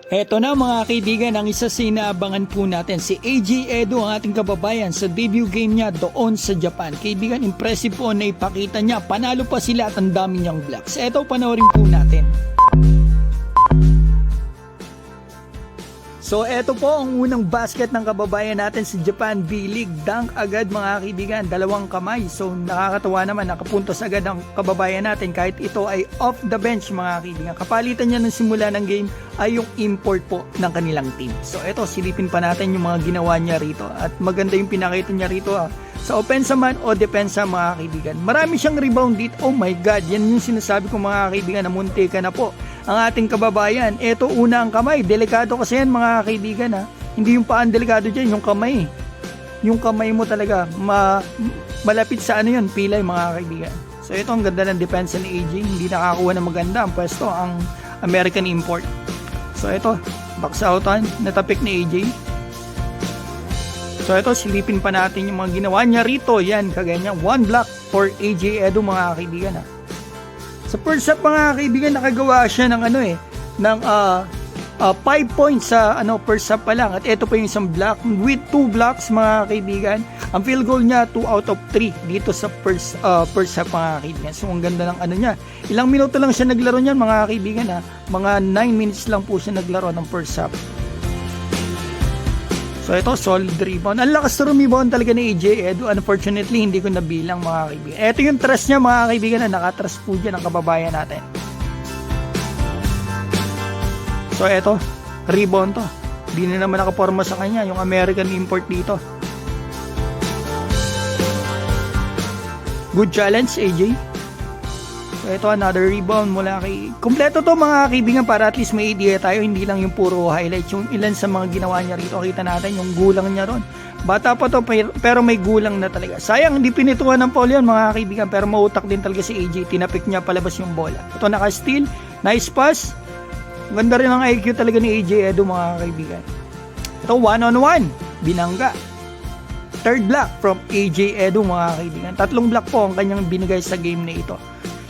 Eto na mga kaibigan, ang isa sa inaabangan po natin, si AJ Edo, ang ating kababayan sa debut game niya doon sa Japan. Kaibigan, impressive po na ipakita niya, panalo pa sila at ang dami niyang blocks. Eto, panoorin po natin. So eto po ang unang basket ng kababayan natin sa Japan B-League. Dunk agad mga kaibigan, dalawang kamay. So nakakatawa naman, nakapuntos agad ang kababayan natin kahit ito ay off the bench mga kaibigan. Kapalitan niya ng simula ng game ay yung import po ng kanilang team. So eto, silipin pa natin yung mga ginawa niya rito. At maganda yung pinakita niya rito sa opensa man o depensa mga kaibigan. Marami siyang rebound dito. Oh my God, yan yung sinasabi ko mga kaibigan, na munti ka na po ang ating kababayan. Eto, una ang kamay. Delikado kasi yan mga kaibigan Hindi yung paan delikado dyan, yung kamay. Yung kamay mo talaga, malapit sa ano yun, pilay mga kaibigan. So ito, ang ganda ng depensa ni AJ. Hindi nakakuha na maganda ang pwesto, ang American import. So ito, box outan, natapik ni AJ. So ito, silipin pa natin yung mga ginawa niya rito. Yan, kaganyan. One block for AJ Edo mga kaibigan Sa first half mga kaibigan, nakagawa siya ng ng 5 points sa first half pa lang. At ito pa yung isang block with 2 blocks mga kaibigan. Ang field goal niya 2 out of 3 dito sa first half mga kaibigan. So ang ganda ng niya. Ilang minuto lang siya naglaro niyan mga kaibigan Mga 9 minutes lang po siya naglaro ng first half. So ito, solid rebound. Ang lakas na rebound talaga ni AJ Edo. Unfortunately, hindi ko nabilang mga kaibigan. Ito yung trust niya mga kaibigan na nakatrust po dyan ang kababayan natin. So ito, rebound to. Hindi na naman nakaporma sa kanya yung American import dito. Good challenge AJ. So ito, another rebound mula kay... Kompleto to mga kaibigan para at least may idea tayo. Hindi lang yung puro highlights. Yung ilan sa mga ginawa niya rito. Kita natin yung gulang niya ron. Bata pa to pero may gulang na talaga. Sayang hindi pinituan ng foul yun mga kaibigan. Pero mautak din talaga si AJ. Tinapik niya palabas yung bola. Ito naka-steal. Nice pass. Ganda rin ang IQ talaga ni AJ Edo mga kaibigan. Ito one-on-one. Binangga. Third block from AJ Edo mga kaibigan. 3 block po ang kanyang binigay sa game na ito.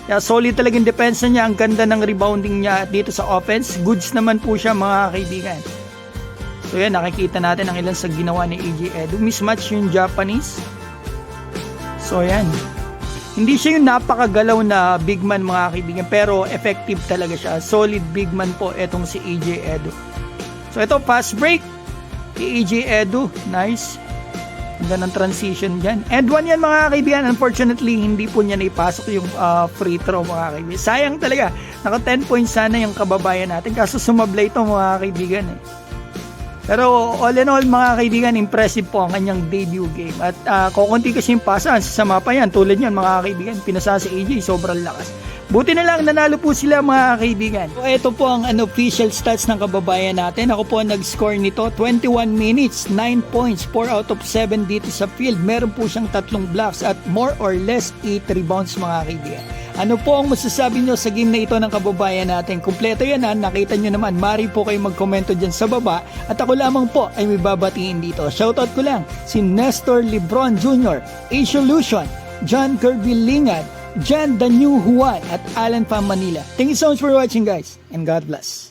Yeah, solid talagang depensa niya. Ang ganda ng rebounding niya dito sa offense. Goods naman po siya mga kaibigan. So yan, nakikita natin ang ilan sa ginawa ni AJ Edo. Mismatch yung Japanese. So yan. Hindi siya yung napakagalaw na big man mga kaibigan. Pero effective talaga siya. Solid big man po etong si AJ Edo. So ito, fast break. AJ Edo. Nice. Ganda ng transition dyan. And one yan mga kaibigan. Unfortunately, hindi po niya naipasok yung free throw mga kaibigan. Sayang talaga. Naka 10 points sana yung kababayan natin. Kaso sumablay ito mga kaibigan Pero all in all mga kaibigan, impressive po ang kanyang debut game. At kukunti kasi yung pasan. Sasama pa yan. Tulad yan mga kaibigan. Pinasa si AJ. Sobrang lakas. Buti na lang, nanalo po sila mga kaibigan. So, ito po ang unofficial stats ng kababayan natin. Ako po ang nag-score nito. 21 minutes, 9 points, 4 out of 7 dito sa field. Meron po siyang 3 blocks at more or less 8 rebounds mga kaibigan. Ano po ang masasabi nyo sa game na ito ng kababayan natin? Kumpleto yan nakita nyo naman. Mari po kayo magkomento dyan sa baba. At ako lamang po ay may babatiin dito. Shoutout ko lang si Nestor Lebron Jr., A-Solution, John Kirby Lingad, Jan the New Juan at Alan Pam Manila. Thank you so much for watching guys and God bless.